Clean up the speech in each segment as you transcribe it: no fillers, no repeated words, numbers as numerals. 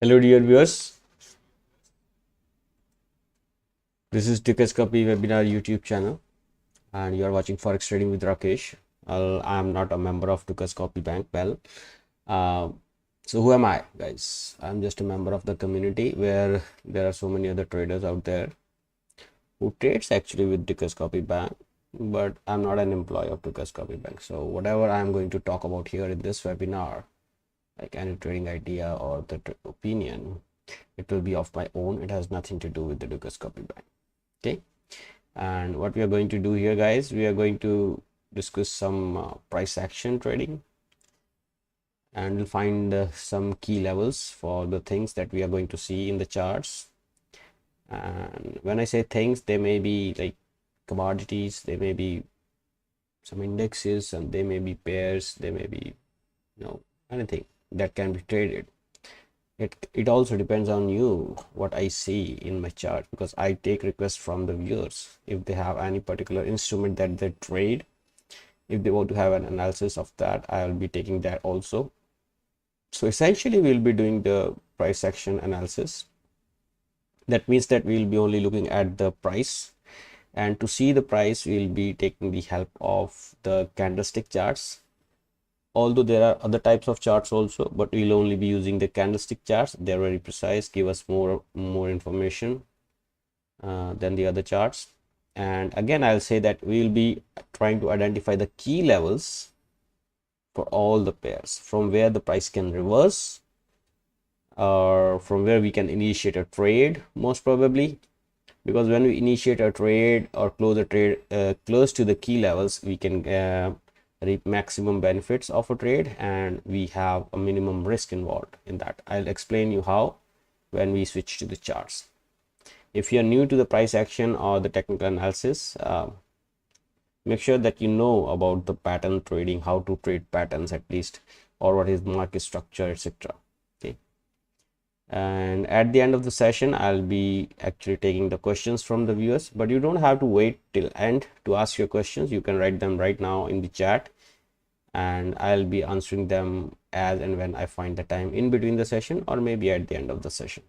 Hello, dear viewers. This is Tickets Copy Webinar YouTube channel, and you are watching Forex Trading with Rakesh. I am not a member of Tickets Copy Bank. Uh, so who am I, guys? I'm just a member of the community where there are so many other traders out there who trades actually with Tickets Copy Bank, but I'm not an employee of Tickets Copy Bank. So whatever I'm going to talk about here in this webinar, like any trading idea or the opinion, it will be of my own. It has nothing to do with the Tickets Copy Bank. Okay, and what we are going to do here, guys, we are going to discuss some price action trading, and we'll find some key levels for the things that we are going to see in the charts. And when I say things, they may be like commodities, they may be some indexes, and they may be pairs, they may be anything that can be traded. It also depends on you what I see in my chart, because I take requests from the viewers if they have any particular instrument that they trade. If they want to have an analysis of that, I'll be taking that also. So essentially we'll be doing the price action analysis. That means that we'll be only looking at the price, and to see the price we'll be taking the help of the candlestick charts. Although there are other types of charts also, but we'll only be using the candlestick charts. They're very precise, give us more information than the other charts. And again, I'll say that we'll be trying to identify the key levels for all the pairs, from where the price can reverse, or from where we can initiate a trade, most probably, because when we initiate a trade or close a trade close to the key levels, we can reap maximum benefits of a trade, and we have a minimum risk involved in that. I'll explain you how when we switch to the charts. If you're new to the price action or the technical analysis, make sure that you know about the pattern trading, how to trade patterns at least, or what is market structure, etc. Okay, and at the end of the session I'll be actually taking the questions from the viewers, but you don't have to wait till end to ask your questions. You can write them right now in the chat, and I'll be answering them as and when I find the time in between the session, or maybe at the end of the session.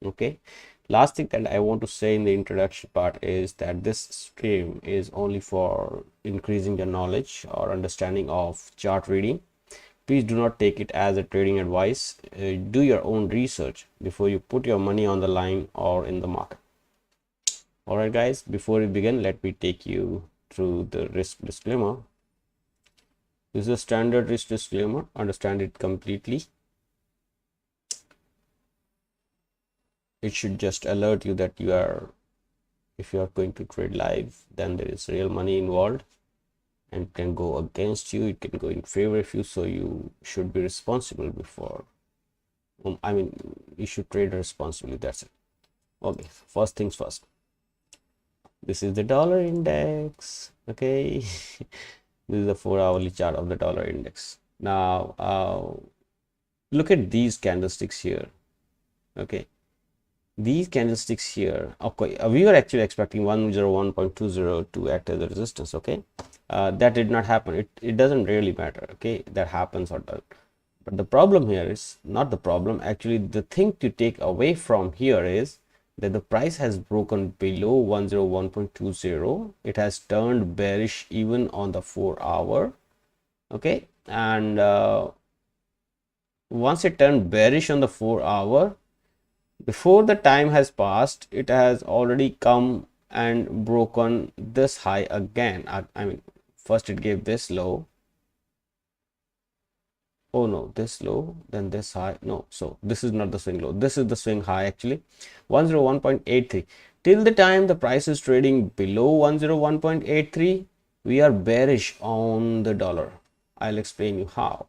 Okay, last thing that I want to say in the introduction part is that this stream is only for increasing your knowledge or understanding of chart reading. Please do not take it as a trading advice. Do your own research before you put your money on the line or in the market. All right, guys, before we begin, let me take you through the risk disclaimer. This is a standard risk disclaimer. Understand it completely. It should just alert you that if you are going to trade live, then there is real money involved, and it can go against you, it can go in favor of you, so you should be responsible before you should trade responsibly. That's it. Okay, first things first, this is the dollar index. Okay, this is the 4-hourly chart of the dollar index. Now look at these candlesticks here. Okay, these candlesticks here, okay, we were actually expecting 101.20 to act as a resistance. Okay, that did not happen. It doesn't really matter. Okay, that happens or doesn't. But the problem here is not the problem. Actually, the thing to take away from here is that the price has broken below 101.20. It has turned bearish even on the 4-hour. Okay, and once it turned bearish on the 4-hour, before the time has passed, it has already come and broken this high again. First it gave this low. Oh no, this low, then this high. No, so this is not the swing low, this is the swing high actually. 101.83. till the time the price is trading below 101.83, we are bearish on the dollar. I'll explain you how.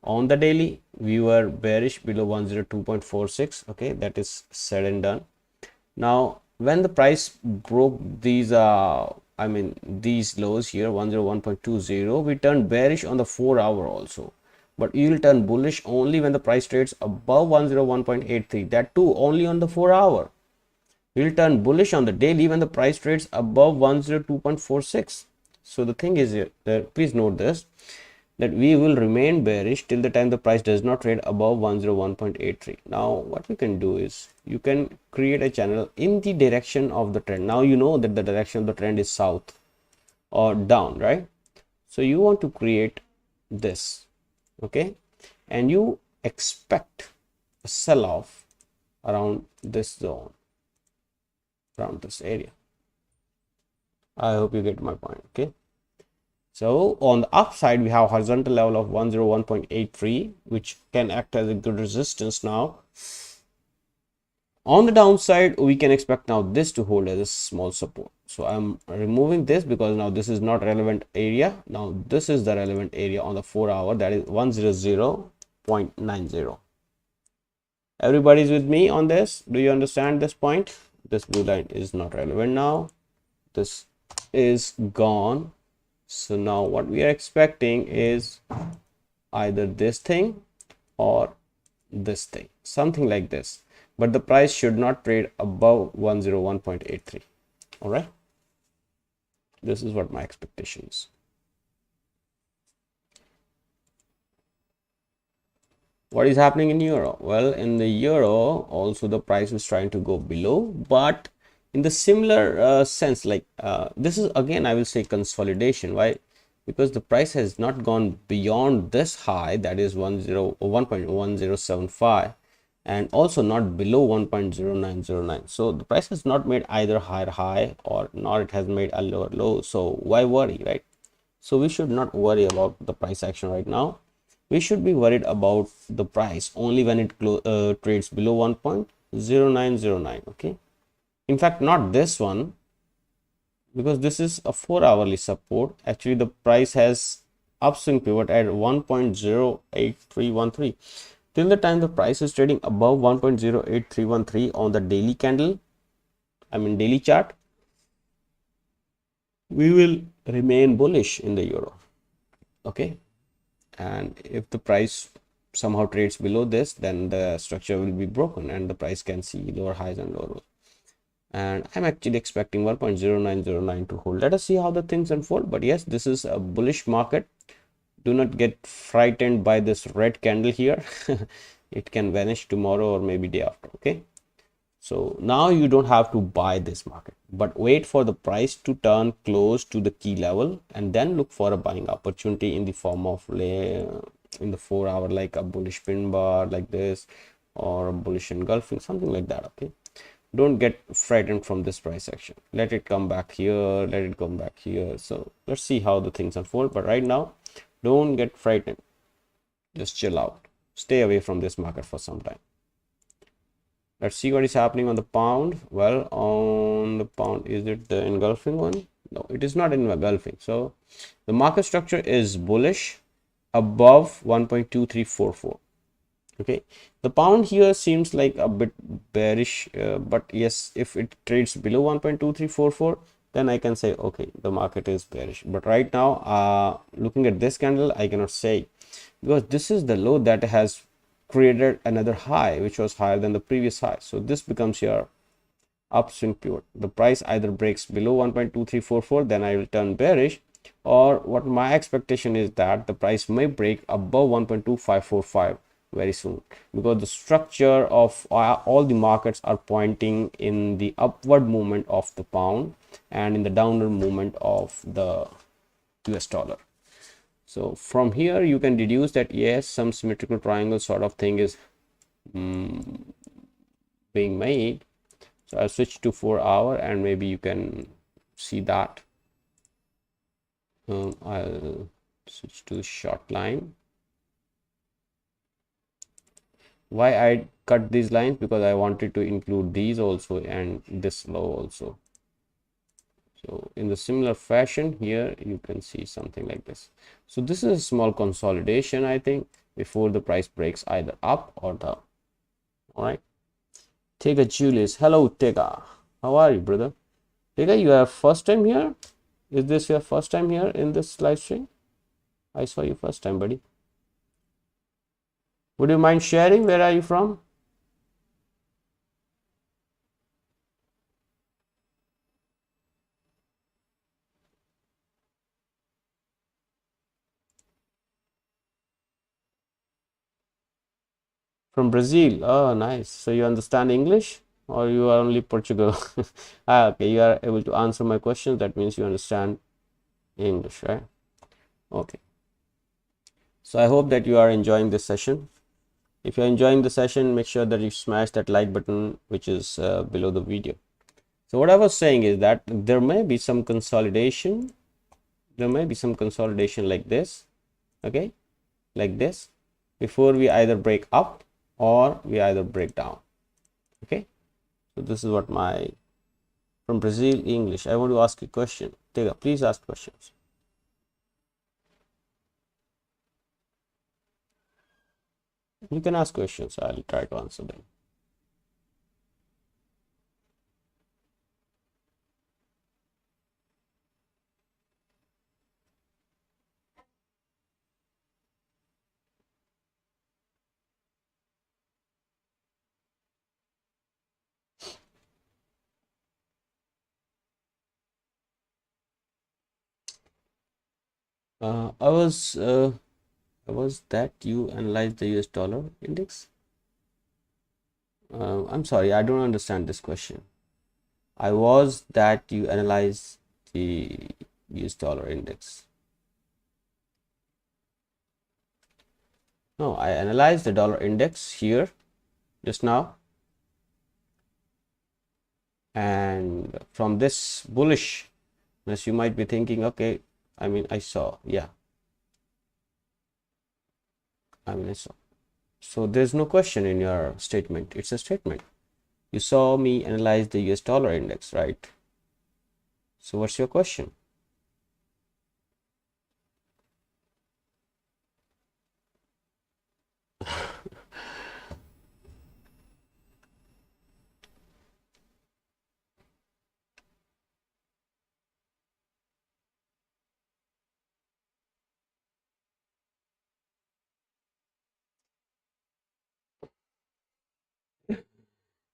On the daily, we were bearish below 102.46. okay, that is said and done. Now when the price broke these these lows here, 101.20, we turned bearish on the 4-hour also, but you will turn bullish only when the price trades above 101.83. that too only on the 4-hour. We will turn bullish on the daily when the price trades above 102.46. so the thing is here, please note this, that we will remain bearish till the time the price does not trade above 101.83. Now what we can do is you can create a channel in the direction of the trend. Now you know that the direction of the trend is south or down, right? So you want to create this, okay, and you expect a sell off around this zone, around this area. I hope you get my point. Okay, so on the upside we have horizontal level of 101.83, which can act as a good resistance. Now on the downside we can expect now this to hold as a small support. So I'm removing this because now this is not relevant area. Now this is the relevant area on the 4-hour, that is 100.90. Everybody's with me on this? Do you understand this point? This blue line is not relevant now. This is gone. So now what we are expecting is either this thing or this thing, something like this, but the price should not trade above 101.83. all right, this is what my expectation is. What is happening in euro? Well, in the euro also the price is trying to go below, but in the similar sense, like this is again I will say consolidation. Why? Because the price has not gone beyond this high, that is 1.1075, and also not below 1.0909. So the price has not made either higher high or nor it has made a lower low. So why worry, right? So we should not worry about the price action right now. We should be worried about the price only when it trades below 1.0909. okay, in fact not this one, because this is a 4-hourly support. Actually the price has upswing pivot at 1.08313. Till the time the price is trading above 1.08313 on the daily candle, I mean daily chart, we will remain bullish in the euro. Okay, and if the price somehow trades below this, then the structure will be broken and the price can see lower highs and lower lows. And I'm actually expecting 1.0909 to hold. Let us see how the things unfold. But yes, this is a bullish market. Do not get frightened by this red candle here. It can vanish tomorrow or maybe day after. Okay, so now you don't have to buy this market, but wait for the price to turn close to the key level and then look for a buying opportunity in the form of in the 4-hour, like a bullish pin bar like this, or a bullish engulfing, something like that. Okay, don't get frightened from this price action. Let it come back here, let it come back here. So let's see how the things unfold, but right now don't get frightened. Just chill out, stay away from this market for some time. Let's see what is happening on the pound. Well, on the pound, is it the engulfing one? No, it is not engulfing. So the market structure is bullish above 1.2344. okay, the pound here seems like a bit bearish, but yes, if it trades below 1.2344, then I can say okay, the market is bearish. But right now looking at this candle, I cannot say, because this is the low that has created another high which was higher than the previous high. So this becomes your upswing pivot. The price either breaks below 1.2344, then I will turn bearish, or what my expectation is that the price may break above 1.2545 very soon, because the structure of all the markets are pointing in the upward movement of the pound and in the downward movement of the US dollar. So from here you can deduce that yes, some symmetrical triangle sort of thing is being made. So I'll switch to 4-hour and maybe you can see that. I'll switch to short line. Why I cut these lines? Because I wanted to include these also and this low also. So in the similar fashion here you can see something like this. So this is a small consolidation, I think, before the price breaks either up or down. All right, Tega Julius, hello Tega, how are you, brother? Tega, you are first time here? Is this your first time here in this live stream? I saw you first time, buddy. Would you mind sharing where are you from? From Brazil. Oh, nice. So you understand English or you are only Portugal? Ah, okay, you are able to answer my questions. That means you understand English, right? Okay. So I hope that you are enjoying this session. If you're enjoying the session, make sure that you smash that like button, which is below the video. So what I was saying is that there may be some consolidation. There may be some consolidation like this, okay, like this, before we either break up or we either break down, okay. So this is what my from Brazil English. I want to ask you a question. Tega, please ask questions. You can ask questions. I'll try to answer them. I was that you analyze the US dollar index. I'm sorry, I don't understand this question. I was that you analyze the US dollar index. No, I analyzed the dollar index here just now. And from this bullishness, you might be thinking, okay, I mean, I saw, yeah. I saw. So there's no question in your statement. It's a statement. You saw me analyze the US dollar index, right? So what's your question?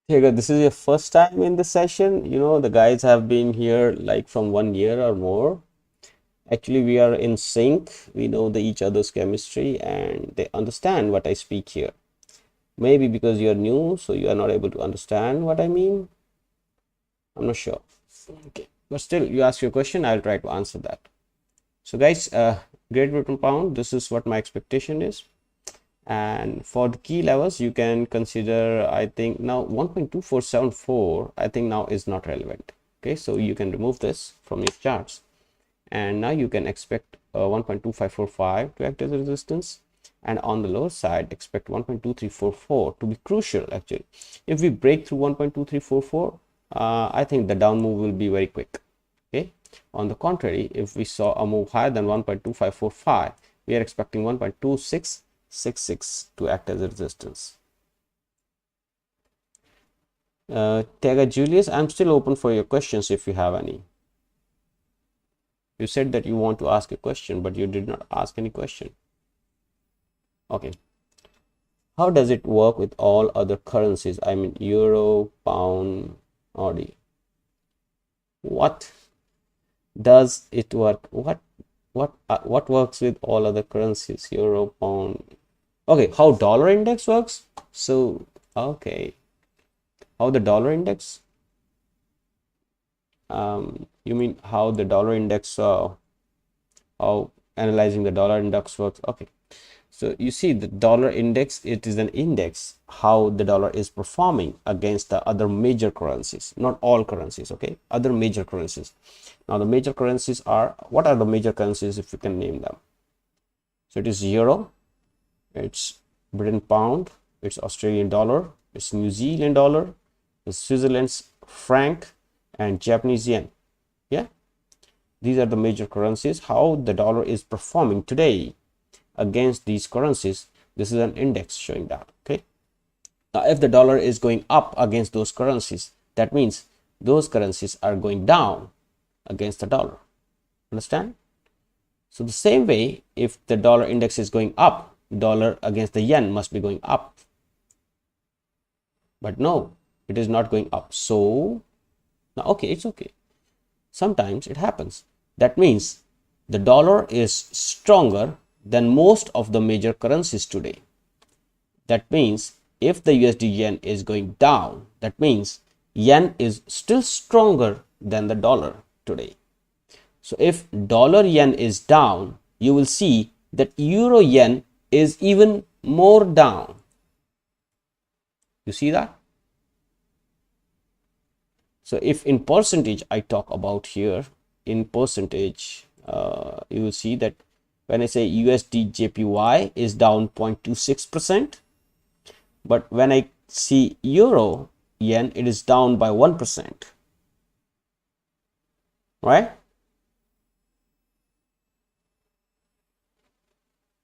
Hey, this is your first time in the session. You know, the guys have been here like from 1 year or more. Actually, we are in sync. We know each other's chemistry and they understand what I speak here. Maybe because you're new, so you are not able to understand what I mean. I'm not sure. Okay, but still, you ask your question, I'll try to answer that. So, guys, Great Britain Pound, this is what my expectation is. And for the key levels, you can consider, I think now 1.2474, I think now is not relevant. Okay, so you can remove this from your charts. And now you can expect 1.2545 to act as a resistance. And on the lower side, expect 1.2344 to be crucial actually. If we break through 1.2344, I think the down move will be very quick. Okay. On the contrary, if we saw a move higher than 1.2545, we are expecting 1.2666 to act as a resistance. Tega Julius, I'm still open for your questions if you have any. You said that you want to ask a question, but you did not ask any question. Okay. How does it work with all other currencies? I mean, euro, pound, Audi. What does it work? What works with all other currencies? Euro, pound. Okay, how dollar index works? So, okay. How the dollar index? You mean how the dollar index, how analyzing the dollar index works? Okay. So you see the dollar index, it is an index how the dollar is performing against the other major currencies, not all currencies, okay, other major currencies. Now the major currencies are, what are the major currencies if you can name them? So it is euro, it's British pound, it's Australian dollar, it's New Zealand dollar, it's Switzerland's franc, and Japanese yen. Yeah, these are the major currencies how the dollar is performing today against these currencies. This is an index showing that. Okay, now if the dollar is going up against those currencies, that means those currencies are going down against the dollar. Understand? So the same way, if the dollar index is going up, dollar against the yen must be going up, but no, it is not going up. So now, okay, it's okay, sometimes it happens. That means the dollar is stronger than most of the major currencies today. That means if the USD yen is going down, that means yen is still stronger than the dollar today. So if dollar yen is down, you will see that euro yen is even more down. You see that? So if in percentage I talk about here, in percentage, you will see that when I say USD JPY is down 0.26%, but when I see euro yen, it is down by 1%, right?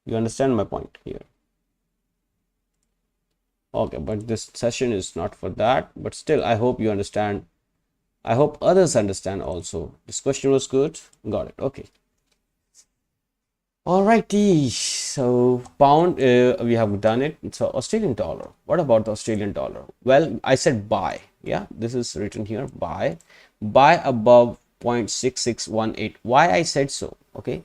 You understand my point here? Okay, but this session is not for that, but still I hope you understand. I hope others understand also. This question was good. Got it. Okay. Alrighty. So pound, we have done it. So Australian dollar. What about the Australian dollar? Well, I said buy. Yeah, this is written here. Buy. Buy above 0.6618. Why I said so? Okay.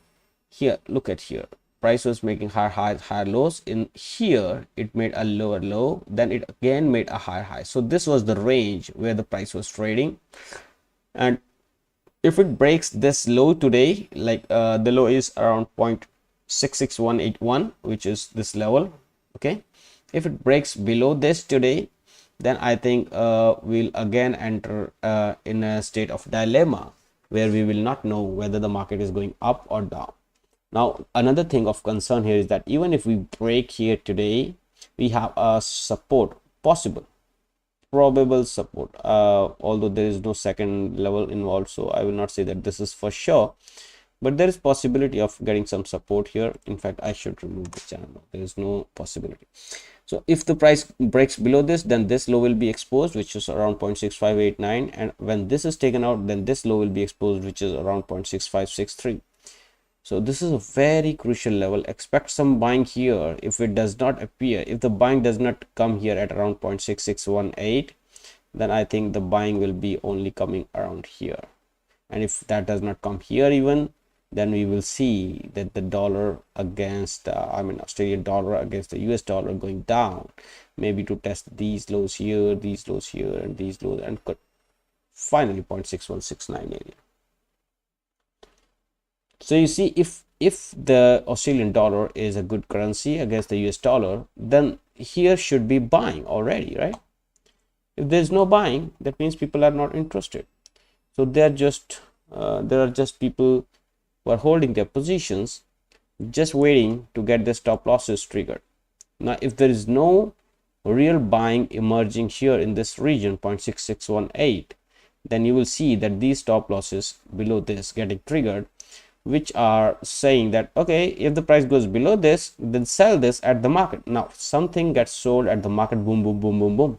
Here, look at here. Price was making higher highs, higher lows. In here, it made a lower low. Then it again made a higher high. So this was the range where the price was trading. And if it breaks this low today, like the low is around 0.66181, which is this level, okay, if it breaks below this today, then I think we'll again enter in a state of dilemma where we will not know whether the market is going up or down. Now another thing of concern here is that even if we break here today, we have a support possible, probable support, although there is no second level involved, so I will not say that this is for sure, but there is possibility of getting some support here. In fact, I should remove the channel. There is no possibility. So if the price breaks below this, then this low will be exposed, which is around 0.6589, and when this is taken out, then this low will be exposed, which is around 0.6563. So this is a very crucial level. Expect some buying here. If it does not appear, if the buying does not come here at around 0.6618, then I think the buying will be only coming around here. And if that does not come here even, then we will see that the dollar against, Australian dollar against the US dollar going down, maybe to test these lows here, and these lows, and could finally 0.6169 area. So you see, if the Australian dollar is a good currency against the US dollar, then here should be buying already, right? If there's no buying, that means people are not interested. So there are just people who are holding their positions, just waiting to get the stop losses triggered. Now, if there is no real buying emerging here in this region 0.6618, then you will see that these stop losses below this getting triggered, which are saying that, okay, if the price goes below this, then sell this at the market. Now something gets sold at the market, boom, boom, boom, boom, boom.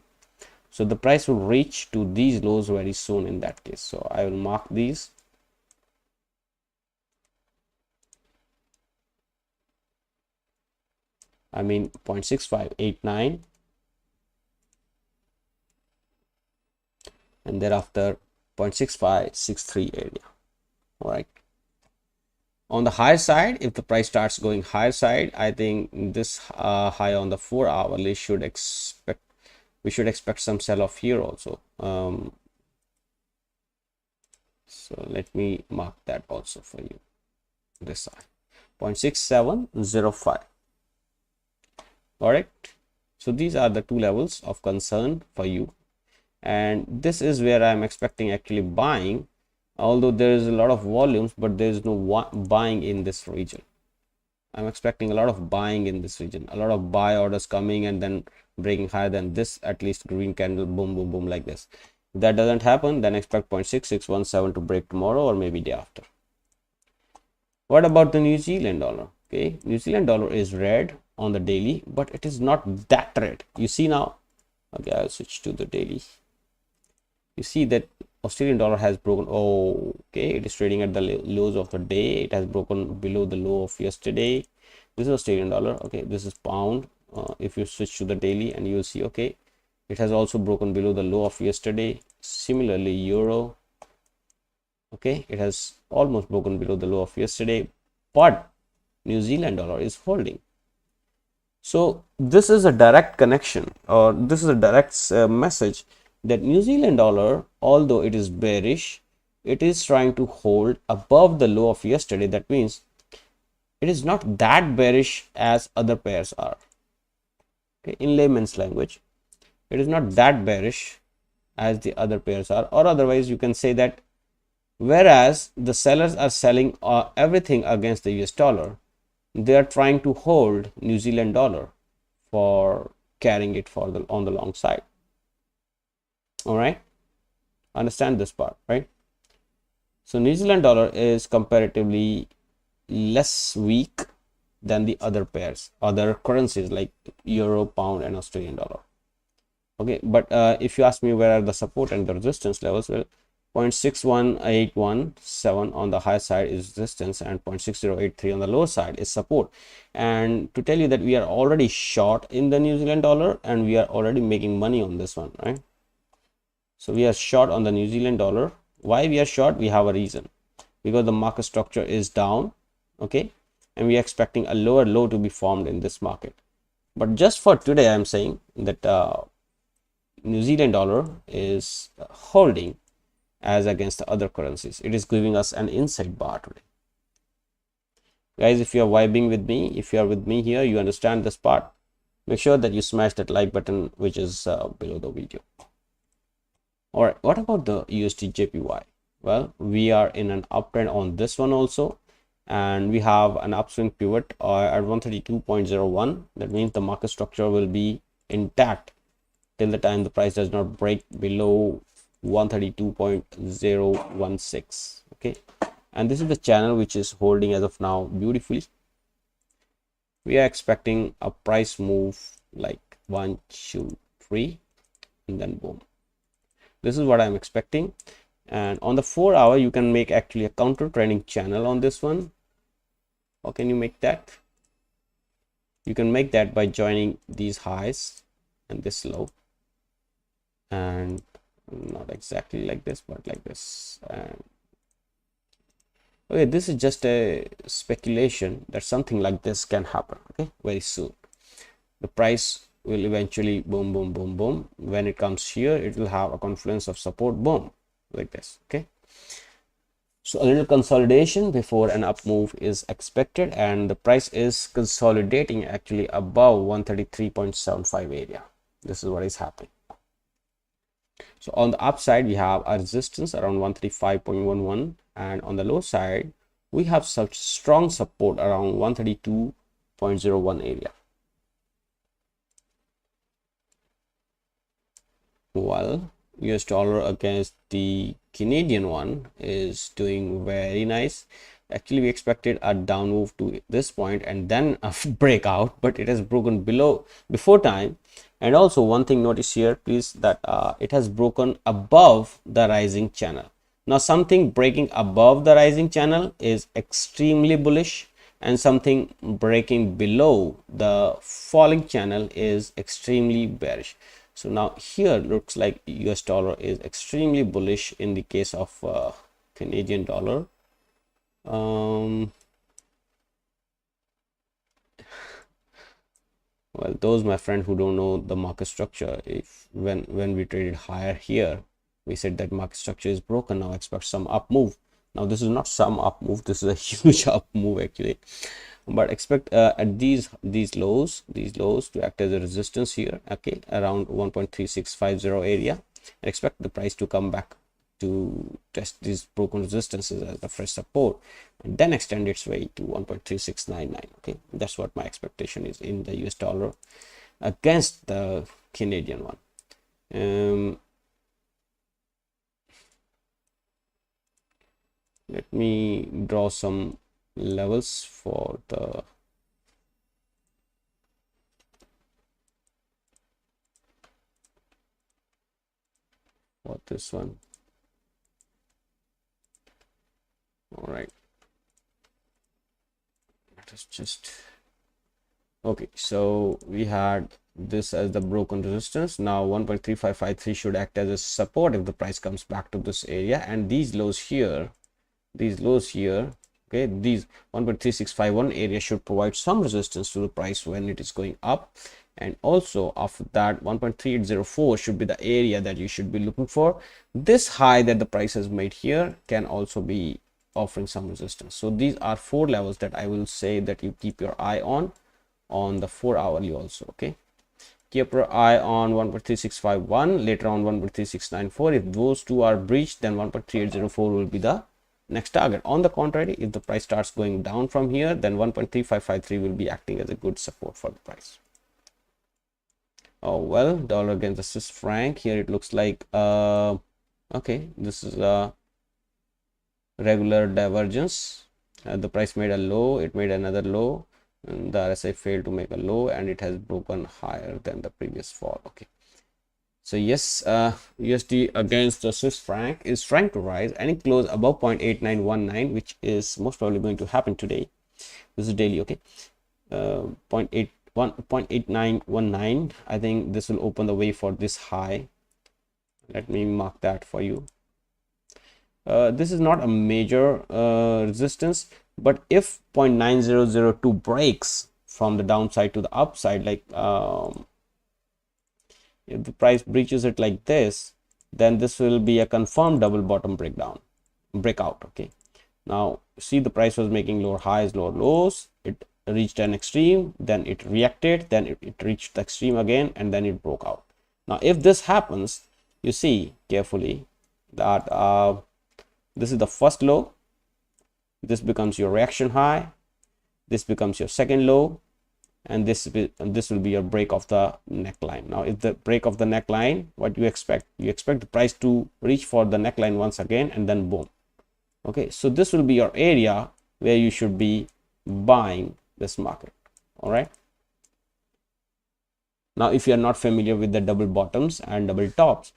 So the price will reach to these lows very soon in that case. So I will mark these. I mean 0.6589, and thereafter 0.6563 area. All right. On the higher side, if the price starts going higher side, I think this high on the 4 hourly we should expect some sell off here also. So let me mark that also for you. This side 0.6705. All right. So these are the two levels of concern for you, and this is where I'm expecting actually buying. Although there is a lot of volumes, but there is no buying in this region. I'm expecting a lot of buying in this region, a lot of buy orders coming and then breaking higher than this, at least green candle, boom, boom, boom, like this. If that doesn't happen, then expect 0.6617 to break tomorrow or maybe day after. What about the New Zealand dollar? Okay, New Zealand dollar is red on the daily, but it is not that red. You see now. Okay, I'll switch to the daily. You see that Australian dollar has broken. Oh, okay, it is trading at the lows of the day. It has broken below the low of yesterday. This is Australian dollar. Okay, this is pound. If you switch to the daily, and you will see, okay, it has also broken below the low of yesterday. Similarly, euro. Okay, it has almost broken below the low of yesterday, but New Zealand dollar is holding. So this is a direct connection, or this is a direct message that New Zealand dollar, although it is bearish, it is trying to hold above the low of yesterday. That means it is not that bearish as other pairs are. Okay, in layman's language, it is not that bearish as the other pairs are, or otherwise you can say that whereas the sellers are selling everything against the US dollar, they are trying to hold New Zealand dollar for carrying it for the on the long side. All right, understand this part, right? So New Zealand dollar is comparatively less weak than the other pairs, other currencies like euro, pound, and Australian dollar. Okay, but if you ask me where are the support and the resistance levels, well, 0.61817 on the high side is resistance and 0.6083 on the lower side is support. And to tell you that we are already short in the New Zealand dollar and we are already making money on this one, right? So we are short on the New Zealand dollar. Why we are short? We have a reason, because the market structure is down, okay, and we are expecting a lower low to be formed in this market. But just for today, I'm saying that New Zealand dollar is holding as against the other currencies. It is giving us an inside bar today. Guys, if you are vibing with me, if you are with me here, you understand this part, make sure that you smash that like button which is below the video. All right, what about the USD JPY? Well, we are in an uptrend on this one also, and we have an upswing pivot at 132.01. That means the market structure will be intact till the time the price does not break below 132.016. okay, and this is the channel which is holding as of now beautifully. We are expecting a price move like 1 2 3 and then boom. This is what I'm expecting. And on the 4 hour, you can make actually a counter trending channel on this one. How can you make that? You can make that by joining these highs and this low, and not exactly like this, but like this. And okay, this is just a speculation that something like this can happen, okay, very soon. The price will eventually boom, boom, boom, boom. When it comes here, it will have a confluence of support, boom, like this, okay. So a little consolidation before an up move is expected, and the price is consolidating actually above 133.75 area. This is what is happening. So on the upside, we have a resistance around 135.11, and on the low side, we have such strong support around 132.01 area. Well, US dollar against the Canadian one is doing very nice. Actually, we expected a down move to this point and then a breakout, but it has broken below before time. And also one thing notice here, please, that it has broken above the rising channel. Now something breaking above the rising channel is extremely bullish, and something breaking below the falling channel is extremely bearish. So now here looks like US dollar is extremely bullish in the case of Canadian dollar. Well, those my friend who don't know the market structure, if when we traded higher here, we said that market structure is broken, now expect some up move. Now this is not some up move, this is a huge up move actually, but expect at these lows to act as a resistance here, okay, around 1.3650 area, and expect the price to come back to test these broken resistances as the fresh support and then extend its way to 1.3699. okay, that's what my expectation is in the US dollar against the Canadian one. Let me draw some levels for this one. All right, let us just, okay, so we had this as the broken resistance. Now 1.3553 should act as a support if the price comes back to this area, and these lows here Okay, these 1.3651 area should provide some resistance to the price when it is going up, and also after that 1.3804 should be the area that you should be looking for. This high that the price has made here can also be offering some resistance. So these are four levels that I will say that you keep your eye on the 4 hourly also. Okay, keep your eye on 1.3651, later on 1.3694. If those two are breached, then 1.3804 will be the next target. On the contrary, if the price starts going down from here, then 1.3553 will be acting as a good support for the price. Oh well, dollar against the Swiss franc. Here it looks like okay, this is a regular divergence. The price made a low, it made another low, and the RSI failed to make a low, and it has broken higher than the previous fall. Okay, so yes, USD against the Swiss franc is trying to rise, and it closed above 0.8919, which is most probably going to happen today. This is daily. Okay, 0.8919. I think this will open the way for this high. Let me mark that for you. This is not a major resistance, but if 0.9002 breaks from the downside to the upside, like if the price breaches it like this, then this will be a confirmed double bottom breakout. Okay, now see, the price was making lower highs, lower lows. It reached an extreme, then it reacted, then it reached the extreme again, and then it broke out. Now if this happens, you see carefully that this is the first low, this becomes your reaction high, this becomes your second low, and this will be your break of the neckline. Now if the break of the neckline, what you expect the price to reach for the neckline once again, and then boom. Okay, so this will be your area where you should be buying this market. All right, now if you are not familiar with the double bottoms and double tops,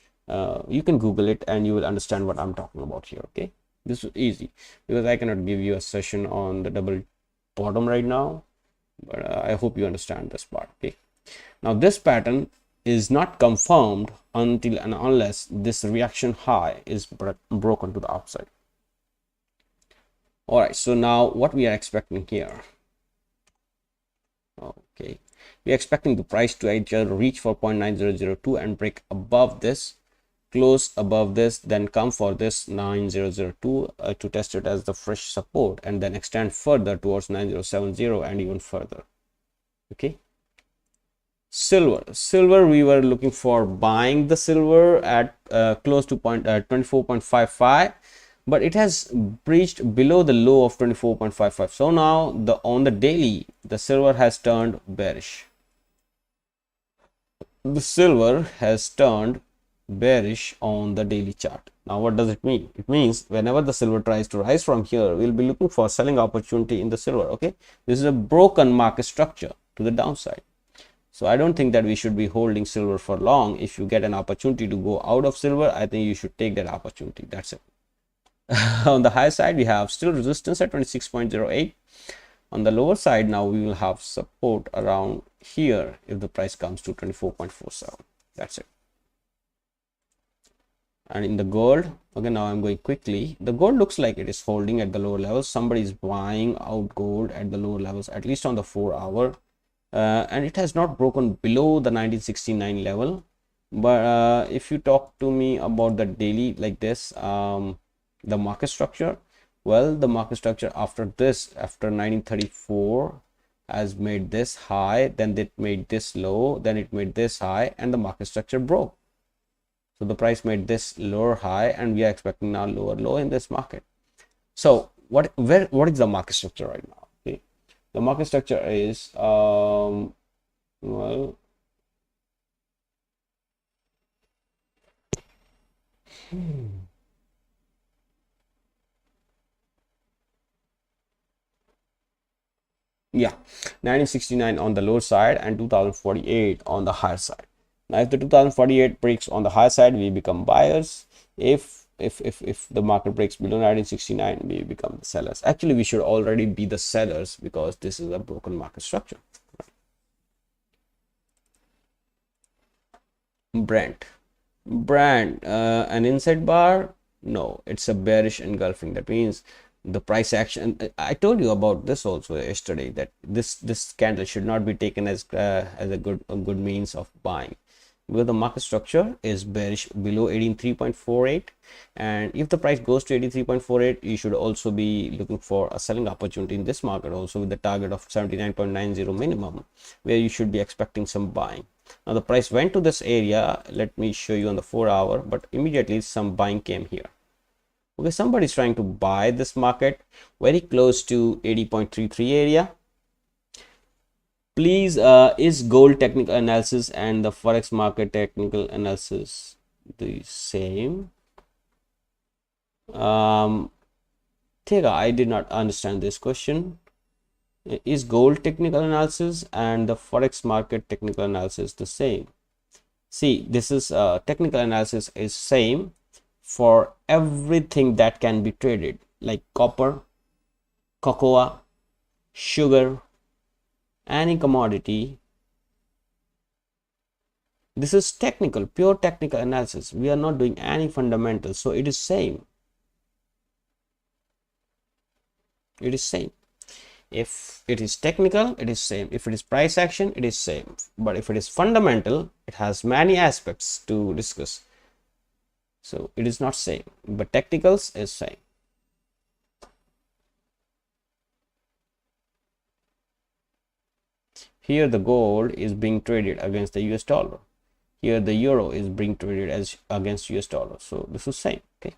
you can Google it and you will understand what I'm talking about here. Okay, this is easy because I cannot give you a session on the double bottom right now, but I hope you understand this part. Okay, now this pattern is not confirmed until and unless this reaction high is broken to the upside. All right, so now what we are expecting here. Okay, we are expecting the price to either reach for 0.9002 and break above this, close above this, then come for this 9002 to test it as the fresh support, and then extend further towards 9070 and even further. Okay, silver, we were looking for buying the silver at close to 24.55, but it has breached below the low of 24.55. so now on the daily, the silver has turned bearish. The silver has turned bearish on the daily chart. Now what does it mean? It means whenever the silver tries to rise from here, we'll be looking for selling opportunity in the silver. Okay, this is a broken market structure to the downside, so I don't think that we should be holding silver for long. If you get an opportunity to go out of silver, I think you should take that opportunity. That's it. On the high side, we have still resistance at 26.08. on the lower side, now we will have support around here if the price comes to 24.47. that's it. And in the gold, okay, now I'm going quickly. The gold looks like it is holding at the lower levels. Somebody is buying out gold at the lower levels, at least on the 4 hour, and it has not broken below the 1969 level. But if you talk to me about the daily like this, the market structure, well, the market structure after 1934 has made this high, then it made this low, then it made this high, and the market structure broke. So the price made this lower high, and we are expecting now lower low in this market. So what is the market structure right now? Okay, the market structure is well, yeah, 1969 on the lower side and 2048 on the higher side. Now if the 2048 breaks on the high side, we become buyers. If the market breaks below 1969, we become the sellers. Actually, we should already be the sellers because this is a broken market structure. Brent, an inside bar? No, it's a bearish engulfing. That means the price action. I told you about this also yesterday, that this candle should not be taken as a good means of buying, because the market structure is bearish below 83.48, and if the price goes to 83.48, you should also be looking for a selling opportunity in this market also, with the target of 79.90 minimum, where you should be expecting some buying. Now the price went to this area, let me show you on the 4-hour, but immediately some buying came here. Okay, somebody is trying to buy this market very close to 80.33 area. Please, is gold technical analysis and the forex market technical analysis the same? Thega, I did not understand this question. Is gold technical analysis and the forex market technical analysis the same? See, this is technical analysis is same for everything that can be traded, like copper, cocoa, sugar, any commodity. This is technical, pure technical analysis. We are not doing any fundamentals, so it is same. It is same. If it is technical, it is same. If it is price action, it is same. But if it is fundamental, it has many aspects to discuss, so it is not same. But technicals is same. Here the gold is being traded against the US dollar. Here the euro is being traded as against US dollar. So this is same. Okay.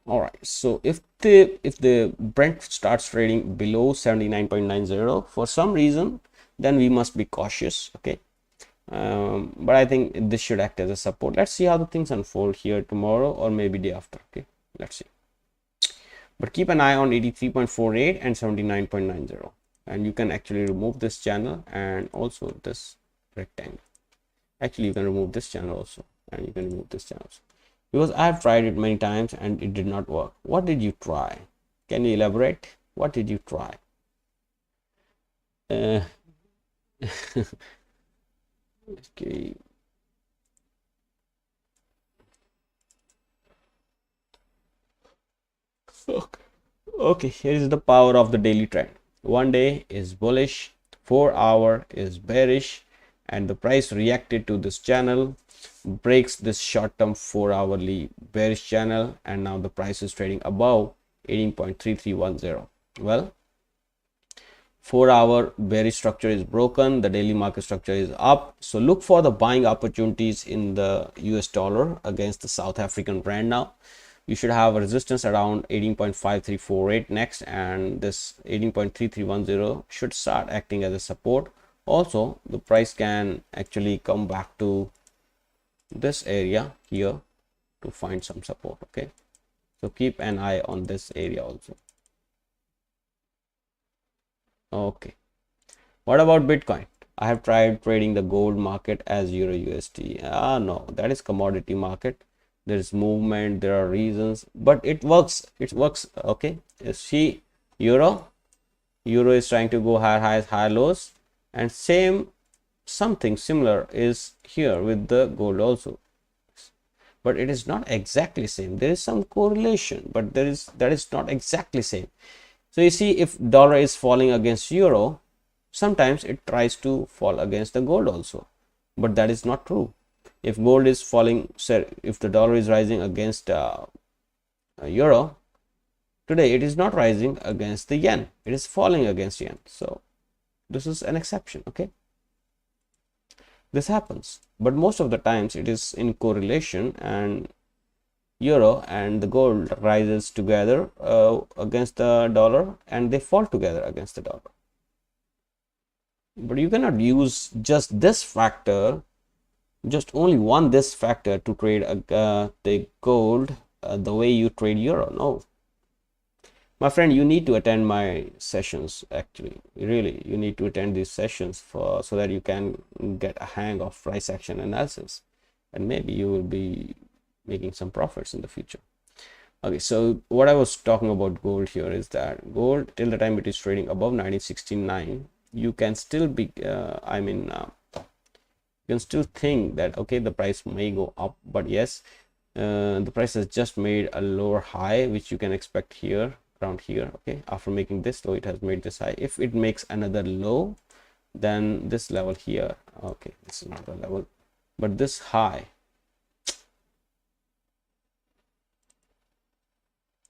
All right. So if the Brent starts trading below 79.90 for some reason, then we must be cautious. Okay. But I think this should act as a support. Let's see how the things unfold here tomorrow or maybe day after. Okay. Let's see. But keep an eye on 83.48 and 79.90. And you can actually remove this channel and also this rectangle. Actually, you can remove this channel also, and you can remove this channel also, because I have tried it many times and it did not work. What did you try? Can you elaborate? What did you try? Okay. Okay, here is the power of the daily trend. One day is bullish, 4-hour is bearish, and the price reacted to this channel, breaks this short-term 4-hourly bearish channel, and now the price is trading above 18.3310. Well, 4-hour bearish structure is broken, the daily market structure is up, so look for the buying opportunities in the US dollar against the South African rand. Now you should have a resistance around 18.5348 next, and this 18.3310 should start acting as a support. Also, the price can actually come back to this area here to find some support. Okay, so keep an eye on this area also. Okay, what about Bitcoin? I have tried trading the gold market as Euro USD. No, that is commodity market. There is movement, there are reasons, but it works. Okay, you see, euro is trying to go higher highs, higher lows, and something similar is here with the gold also, but it is not exactly same. There is some correlation, but that is not exactly same. So you see, if dollar is falling against euro, sometimes it tries to fall against the gold also, but that is not true. If gold is falling, say if the dollar is rising against euro, today it is not rising against the yen, it is falling against yen. So this is an exception. Okay, this happens, but most of the times it is in correlation, and euro and the gold rises together against the dollar, and they fall together against the dollar. But you cannot use just this factor, just only this factor to trade the gold the way you trade euro. No, my friend, you need to attend my sessions. Actually, really, you need to attend these sessions so that you can get a hang of price action analysis, and maybe you will be making some profits in the future. Okay, so what I was talking about gold here is that gold, till the time it is trading above 1969, you can still be you can still think that okay, the price may go up, but yes, The price has just made a lower high, which you can expect here, around here. Okay, after making this low, it has made this high. If it makes another low, then this level here, okay, this is not the level, but this high,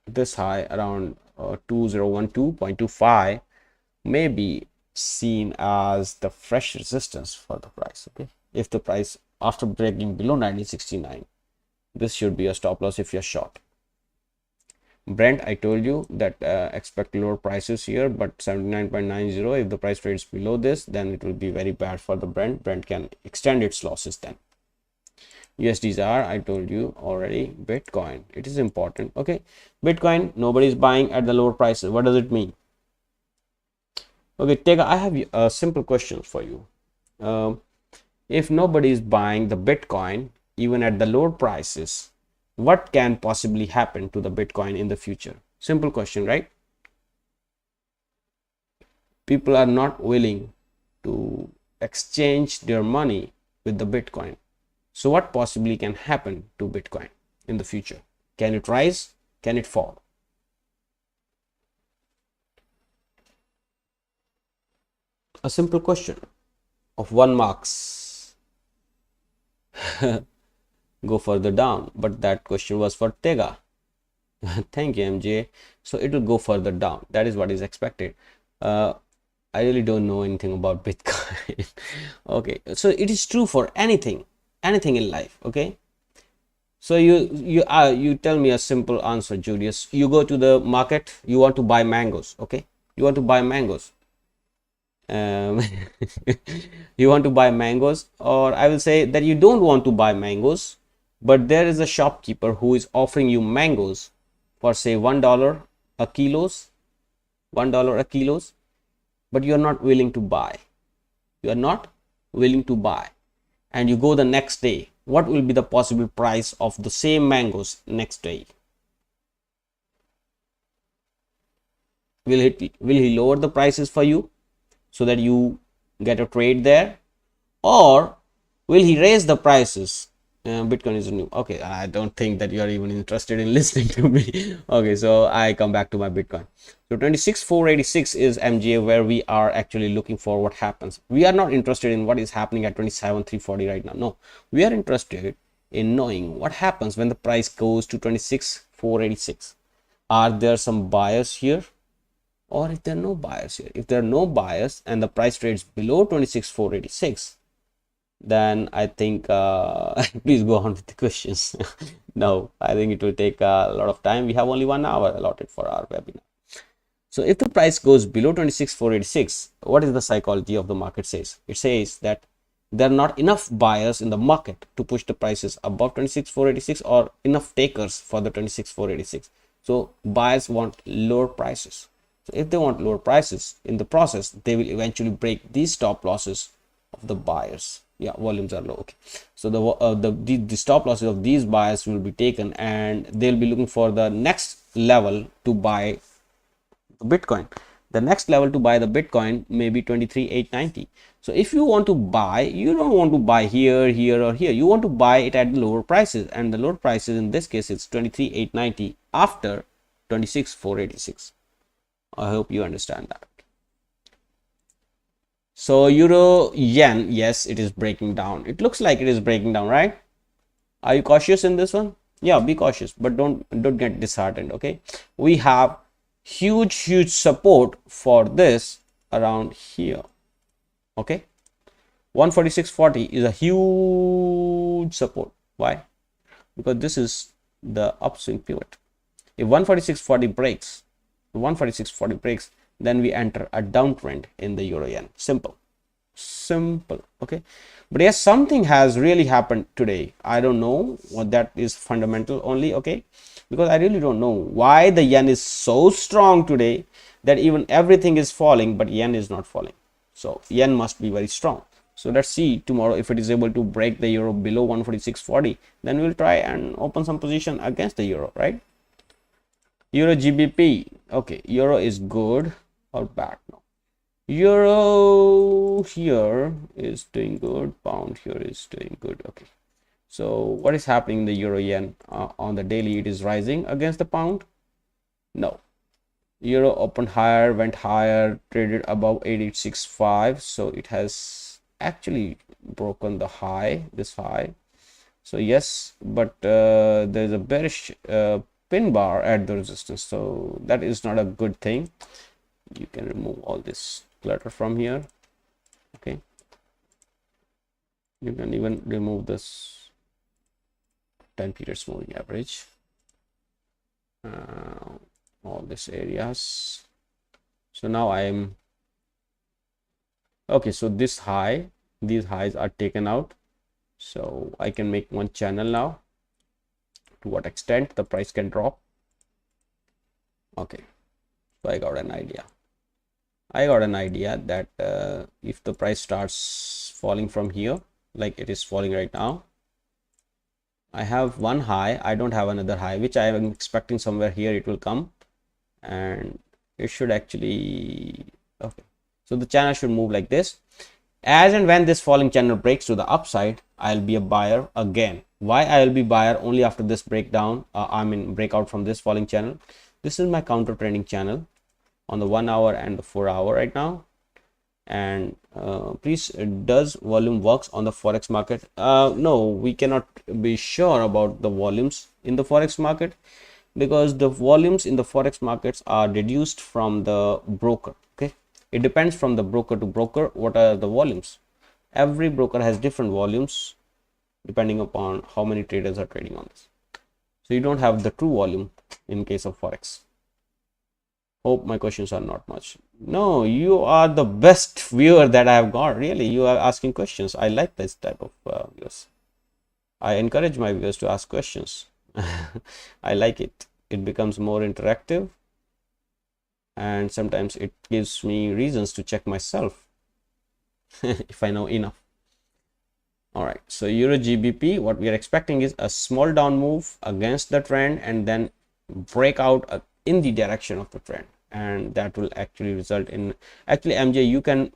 around 2012.25 may be seen as the fresh resistance for the price. Okay, if the price after breaking below 1969, this should be a stop loss if you're short. Brent, I told you that expect lower prices here, but 79.90, if the price trades below this, then it will be very bad for the Brent can extend its losses then. USDs are, I told you already. Bitcoin, it is important. Okay, Bitcoin, nobody is buying at the lower prices. What does it mean? Okay, Tega, I have a simple question for you. If nobody is buying the Bitcoin even at the lower prices, what can possibly happen to the Bitcoin in the future? Simple question, right? People are not willing to exchange their money with the Bitcoin. So what possibly can happen to Bitcoin in the future? Can it rise? Can it fall? A simple question of 1 marks. Go further down, but that question was for Tega. Thank you, MJ. So it will go further down. That is what is expected. I really don't know anything about Bitcoin. Okay, so it is true for anything in life. Okay, so you tell me a simple answer, Julius. You go to the market, you want to buy mangoes. Okay, you want to buy mangoes. You want to buy mangoes, or I will say that you don't want to buy mangoes, but there is a shopkeeper who is offering you mangoes for say $1 a kilos, $1 a kilos, but you are not willing to buy. You are not willing to buy, and you go the next day. What will be the possible price of the same mangoes next day? Will he lower the prices for you so that you get a trade there, or will he raise the prices? Bitcoin is new. Okay, I don't think that you are even interested in listening to me. Okay, so I come back to my Bitcoin. So 26,486 is MGA, where we are actually looking for what happens. We are not interested in what is happening at 27,340 right now. No, we are interested in knowing what happens when the price goes to 26,486. Are there some buyers here? Or if there are no buyers here, if there are no buyers and the price trades below 26,486, then I think please go on with the questions. No, I think it will take a lot of time. We have only 1 hour allotted for our webinar. So if the price goes below 26,486, what is the psychology of the market says? It says that there are not enough buyers in the market to push the prices above 26,486, or enough takers for the 26,486. So buyers want lower prices. So if they want lower prices, in the process, they will eventually break these stop losses of the buyers. Yeah, volumes are low. Okay, so the stop losses of these buyers will be taken, and they'll be looking for the next level to buy the Bitcoin. The next level to buy the Bitcoin may be 23,890. So if you want to buy, you don't want to buy here, here, or here. You want to buy it at the lower prices, and the lower prices in this case it's 23,890 after 26,486. I hope you understand that. So euro yen, yes, it is breaking down. It looks like it is breaking down, right? Are you cautious in this one? Yeah, be cautious, but don't get disheartened. Okay, we have huge support for this around here. Okay, 146.40 is a huge support. Why? Because this is the upswing pivot. If 146.40 breaks, then we enter a downtrend in the euro yen. Simple. Okay, but yes, something has really happened today. I don't know what that is, fundamental only. Okay, because I really don't know why the yen is so strong today that even everything is falling, but yen is not falling. So yen must be very strong. So let's see tomorrow if it is able to break the euro below 146.40, then we'll try and open some position against the euro, right? Euro GBP. Okay, euro is good or bad now? Euro here is doing good, pound here is doing good. Okay, So what is happening in the euro yen? On the daily, it is rising against the pound. No, euro opened higher, went higher, traded above 8865, so it has actually broken the high, this high. So yes, but there's a bearish pin bar at the resistance, so that is not a good thing. You can remove all this clutter from here. Okay, you can even remove this 10 periods moving average, all these areas. So now I'm okay. So this high, these highs are taken out, so I can make one channel now. To what extent the price can drop? Okay, so I got an idea. That if the price starts falling from here, like it is falling right now, I have one high, I don't have another high, which I am expecting somewhere here it will come, and it should actually, okay, so the channel should move like this. As and when this falling channel breaks to the upside, I'll be a buyer again. Why I will be buyer? Only after this breakdown, breakout from this falling channel. This is my counter trending channel on the 1 hour and the 4 hour right now. And please, does volume works on the forex market? No, we cannot be sure about the volumes in the forex market, because the volumes in the forex markets are deduced from the broker. Okay, it depends from the broker to broker what are the volumes. Every broker has different volumes depending upon how many traders are trading on this, so you don't have the true volume in case of forex. Hope my questions are not much. No, you are the best viewer that I have got. Really, you are asking questions. I like this type of viewers. I encourage my viewers to ask questions. I like it. It becomes more interactive, and sometimes it gives me reasons to check myself if I know enough. All right, so euro GBP, what we are expecting is a small down move against the trend and then break out in the direction of the trend, and that will actually result in, actually MJ, you can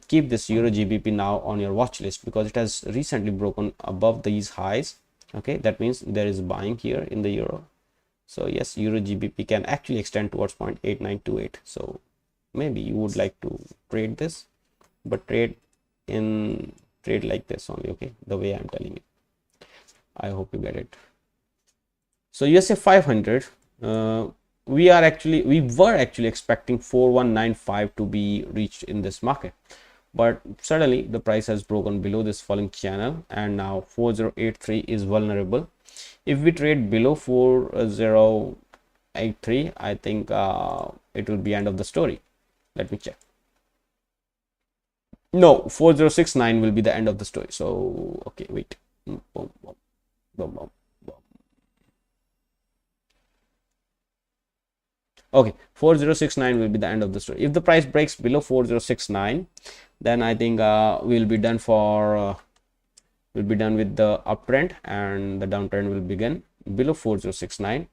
keep this euro GBP now on your watch list, because it has recently broken above these highs. Okay, that means there is buying here in the euro. So yes, euro GBP can actually extend towards 0.8928. So maybe you would like to trade this, but trade like this only. Okay, the way I'm telling you. I hope you get it. So USA 500, we were actually expecting 4195 to be reached in this market, but suddenly the price has broken below this falling channel, and now 4083 is vulnerable. If we trade below 4083, I think it will be end of the story. Let me check. No, 4069 will be the end of the story. So okay, wait. Boom, boom, boom, boom. Okay, 4069 will be the end of the story. If the price breaks below 4069, then I think we'll be done with the uptrend, and the downtrend will begin below 4069.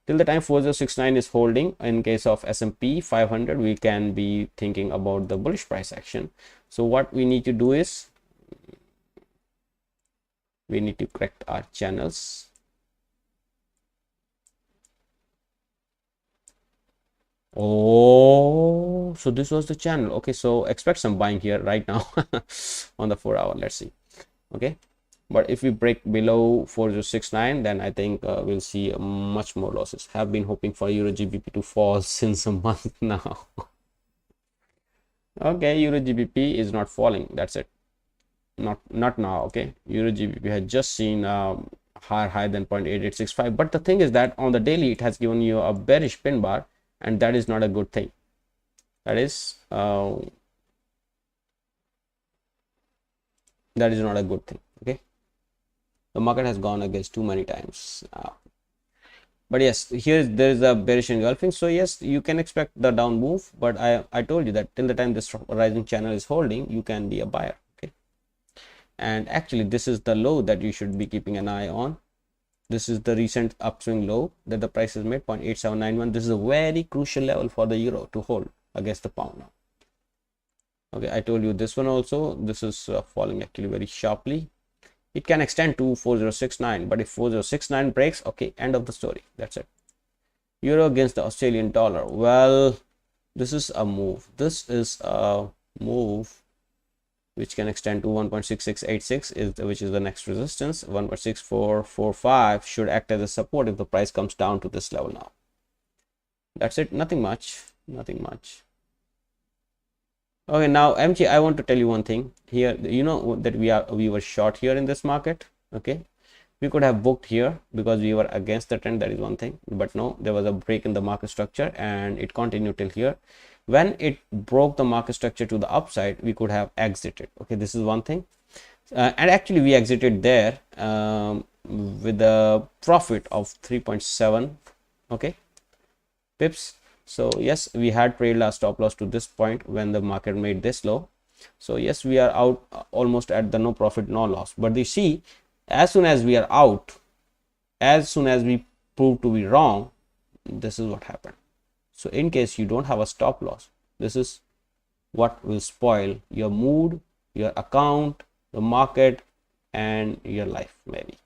Till the time 4069 is holding, in case of S&P 500, we can be thinking about the bullish price action. So what we need to do is we need to correct our channels. Oh, so this was the channel. Okay, so expect some buying here right now on the 4 hour. Let's see. Okay, but if we break below 4069, then I think we'll see much more losses. Have been hoping for euro GBP to fall since a month now. Okay, euro GBP is not falling. That's it. Not now. Okay, euro GBP had just seen higher than 0.8865, but the thing is that on the daily it has given you a bearish pin bar, and that is not a good thing. That is not a good thing. Okay, the market has gone against too many times. But yes, there is a bearish engulfing. So yes, you can expect the down move, but I told you that till the time this rising channel is holding, you can be a buyer. Okay, and actually this is the low that you should be keeping an eye on. This is the recent upswing low that the price has made, 0.8791. This is a very crucial level for the euro to hold against the pound now. Okay, I told you this one also. This is falling actually very sharply, It can extend to 4069, but if 4069 breaks, okay, end of the story. That's it. Euro against the Australian dollar. Well, this is a move. This is a move which can extend to 1.6686, which is the next resistance. 1.6445 should act as a support if the price comes down to this level now. That's it. Nothing much. Nothing much. Okay, now MG, I want to tell you one thing here. You know that we were short here in this market. Okay, we could have booked here because we were against the trend. That is one thing, but no, there was a break in the market structure and it continued till here. When it broke the market structure to the upside, we could have exited. Okay, this is one thing, and actually we exited there with a profit of 3.7 okay pips. So yes, we had trailed our stop loss to this point when the market made this low. So yes, we are out almost at the no profit no loss. But you see, as soon as we are out, as soon as we prove to be wrong, this is what happened. So in case you don't have a stop loss, this is what will spoil your mood, your account, the market, and your life, maybe,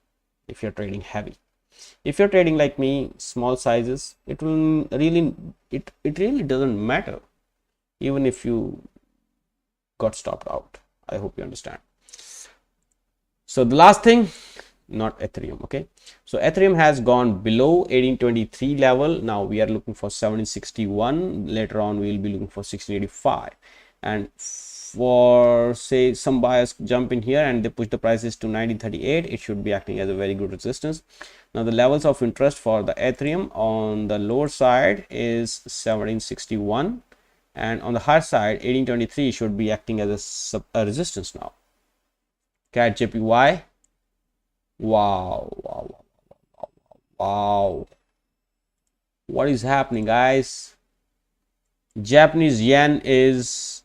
if you're trading heavy. If you're trading like me, small sizes, it will really, it really doesn't matter even if you got stopped out. I hope you understand. So the last thing, not Ethereum. Okay, so Ethereum has gone below 1823 level. Now we are looking for 1761. Later on we will be looking for 1685, and for say some buyers jump in here and they push the prices to 1938, it should be acting as a very good resistance. Now the levels of interest for the Ethereum on the lower side is 1761, and on the higher side 1823 should be acting as a resistance. Now CAD JPY, wow, what is happening, guys? Japanese yen is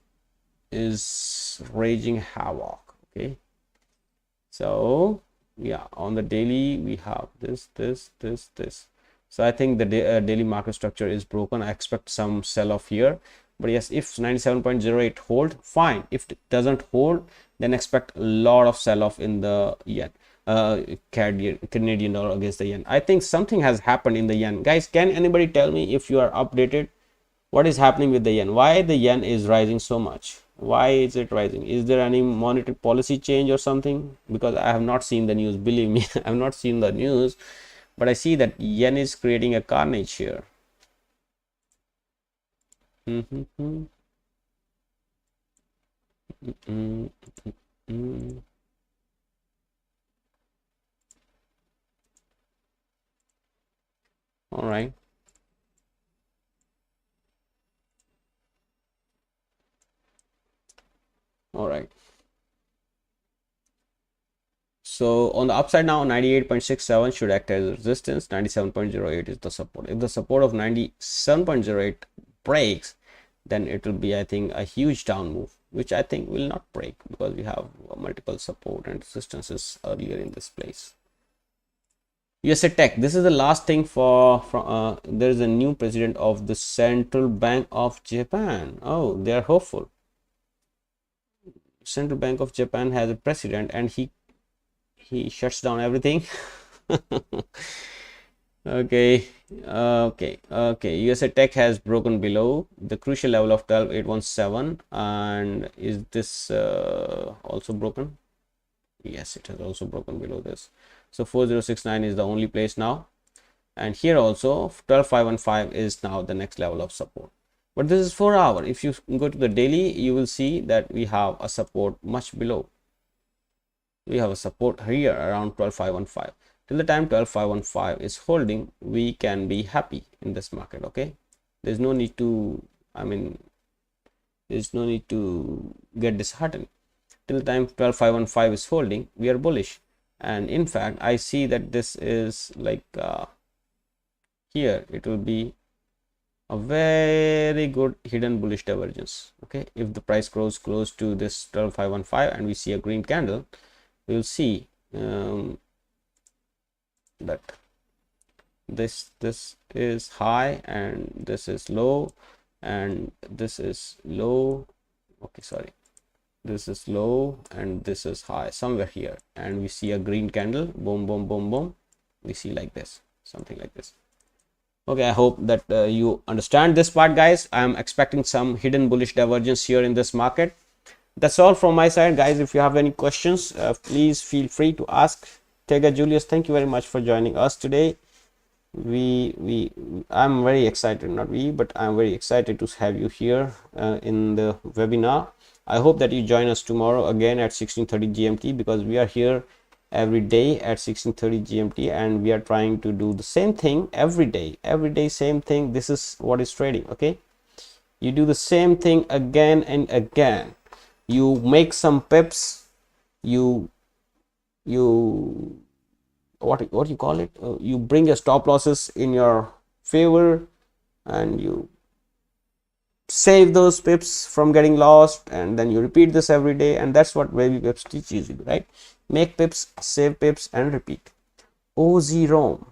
raging havoc. Okay, so yeah, on the daily we have this. So I think the daily market structure is broken. I expect some sell off here, but yes, if 97.08 hold, fine. If it doesn't hold, then expect a lot of sell off in the yen, Canadian dollar against the yen. I think something has happened in the yen. Guys, can anybody tell me if you are updated? What is happening with the yen? Why the yen is rising so much? Why is it rising? Is there any monetary policy change or something? Because I have not seen the news. Believe me, I have not seen the news, but I see that yen is creating a carnage here. All right. All right. So on the upside now, 98.67 should act as resistance. 97.08 is the support. If the support of 97.08 breaks, then it will be, I think, a huge down move, which I think will not break because we have multiple support and resistances earlier in this place. USA Tech. This is the last thing there is a new president of the Central Bank of Japan. Oh, they are hopeful. Central Bank of Japan has a president and he shuts down everything. Okay, USA Tech has broken below the crucial level of 12817, and is this also broken? Yes, it has also broken below this. So 4069 is the only place now, and here also 12515 is now the next level of support. But this is 4 hour. If you go to the daily, you will see that we have a support much below. We have a support here around 12515. Till the time 12515 is holding, we can be happy in this market. Okay, there's no need to, there's no need to get disheartened. Till the time 12515 is holding, we are bullish. And in fact, I see that this is like here it will be a very good hidden bullish divergence. Okay, if the price grows close to this 12515 and we see a green candle, we will see that this is high and this is low and this is low. Okay, sorry, this is low and this is high somewhere here, and we see a green candle, boom boom boom boom, we see like this, something like this. Okay, I hope that you understand this part, guys. I am expecting some hidden bullish divergence here in this market. That's all from my side, guys. If you have any questions, please feel free to ask. Tega Julius, thank you very much for joining us today. I'm very excited, not we, but I'm very excited to have you here in the webinar. I hope that you join us tomorrow again at 16:30 GMT, because we are here every day at 16:30 GMT, and we are trying to do the same thing every day, same thing. This is what is trading. Okay, you do the same thing again and again. You make some pips, you what you call it, you bring your stop losses in your favor, and you save those pips from getting lost, and then you repeat this every day, and that's what baby pips teaches you, right? Make pips, save pips, and repeat. OZ-ROM,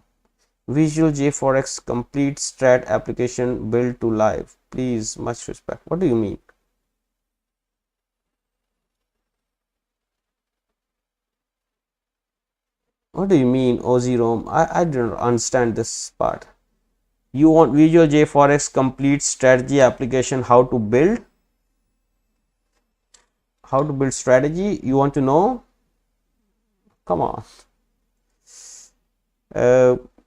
Visual J Forex complete strat application built to live. Please, much respect. What do you mean? What do you mean OZ-ROM? I don't understand this part. You want Visual J Forex complete strategy application, how to build strategy, you want to know? Come on.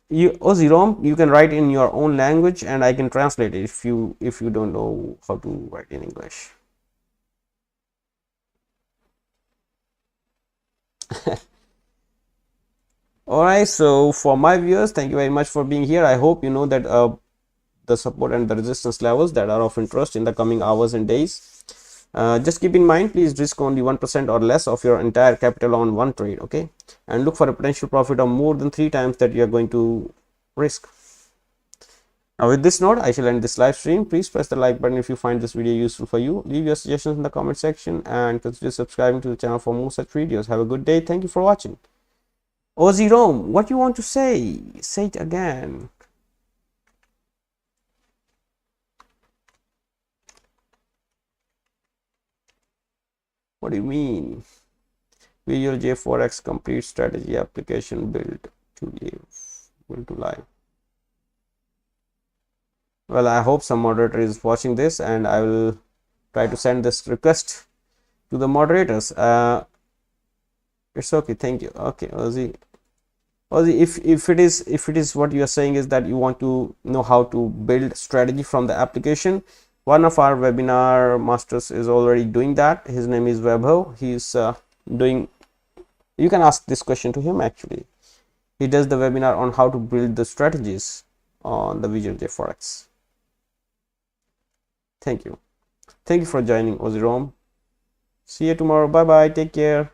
You OZ-ROM, you can write in your own language and I can translate it if you don't know how to write in English. All right, so for my viewers, thank you very much for being here. I hope you know that the support and the resistance levels that are of interest in the coming hours and days. Just keep in mind, please risk only 1% or less of your entire capital on one trade, okay? And look for a potential profit of more than 3 times that you are going to risk. Now with this note, I shall end this live stream. Please press the like button if you find this video useful for you. Leave your suggestions in the comment section and consider subscribing to the channel for more such videos. Have a good day. Thank you for watching. OZ-ROM, what you want to say? Say it again. What do you mean? Visual J Forex complete strategy application built to live. Well, I hope some moderator is watching this, and I will try to send this request to the moderators. It's okay. Thank you. Okay, Ozzy, if it is what you are saying is that you want to know how to build strategy from the application, one of our webinar masters is already doing that. His name is Webho. He's doing, you can ask this question to him. Actually, he does the webinar on how to build the strategies on the Visual J Forex. Thank you for joining, OZ-ROM. See you tomorrow. Bye bye. Take care.